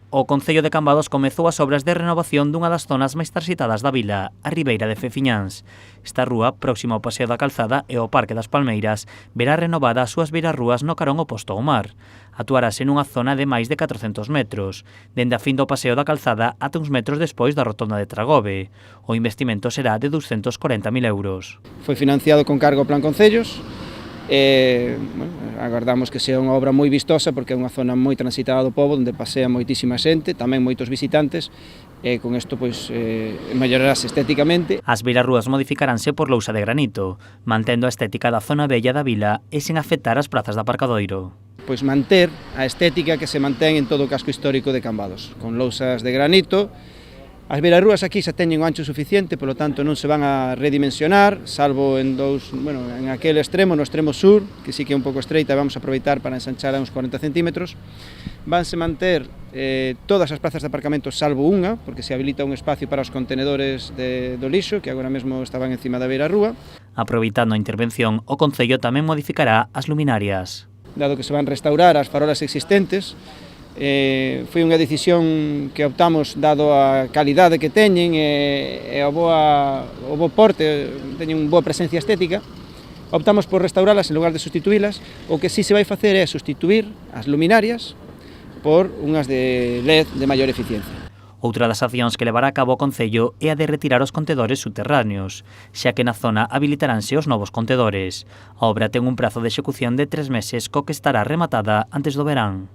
O Concello de Cambados comezou as obras de renovación dunha das zonas máis transitadas da vila, a Ribeira de Feciñáns. Esta rúa, próxima ao Paseo da Calzada e ao Parque das Palmeiras, verá renovada as súas beirarrúas no carón oposto ao mar. Actuarase nunha zona de máis de 400 metros, dende a fin do Paseo da Calzada ata uns metros despois da rotonda de Tragove. O investimento será de 240.000 euros. Foi financiado con cargo ao Plan Concellos. Agardamos que sea unha obra moi vistosa porque é unha zona moi transitada do pobo onde pasea moitísima xente, tamén moitos visitantes e con isto mellorarase estéticamente. As beirarrúas modificaránse por lousa de granito, mantendo a estética da zona bella da vila e sen afectar as prazas de aparcadoiro. Pois manter a estética que se mantén en todo o casco histórico de Cambados, con lousas de granito. As beirarrúas aquí xa teñen o ancho suficiente, polo tanto non se van a redimensionar, salvo en aquel extremo, no extremo sur, que sí que é un pouco estreita, vamos a aproveitar para ensanchar a uns 40 centímetros. Vanse manter todas as plazas de aparcamento salvo unha, porque se habilita un espacio para os contenedores do lixo, que agora mesmo estaban encima da beirarrúa. Aproveitando a intervención, o Concello tamén modificará as luminarias. Dado que se van restaurar as farolas existentes, foi unha decisión que optamos dado a calidade que teñen e o bo porte, teñen unha boa presencia estética, optamos por restauralas en lugar de sustituílas. O que sí se vai facer é sustituir as luminarias por unhas de LED de maior eficiencia. Outra das accións que levará a cabo o Concello é a de retirar os contedores subterráneos, xa que na zona habilitaránse os novos contedores. A obra ten un prazo de execución de 3 meses co que estará rematada antes do verán.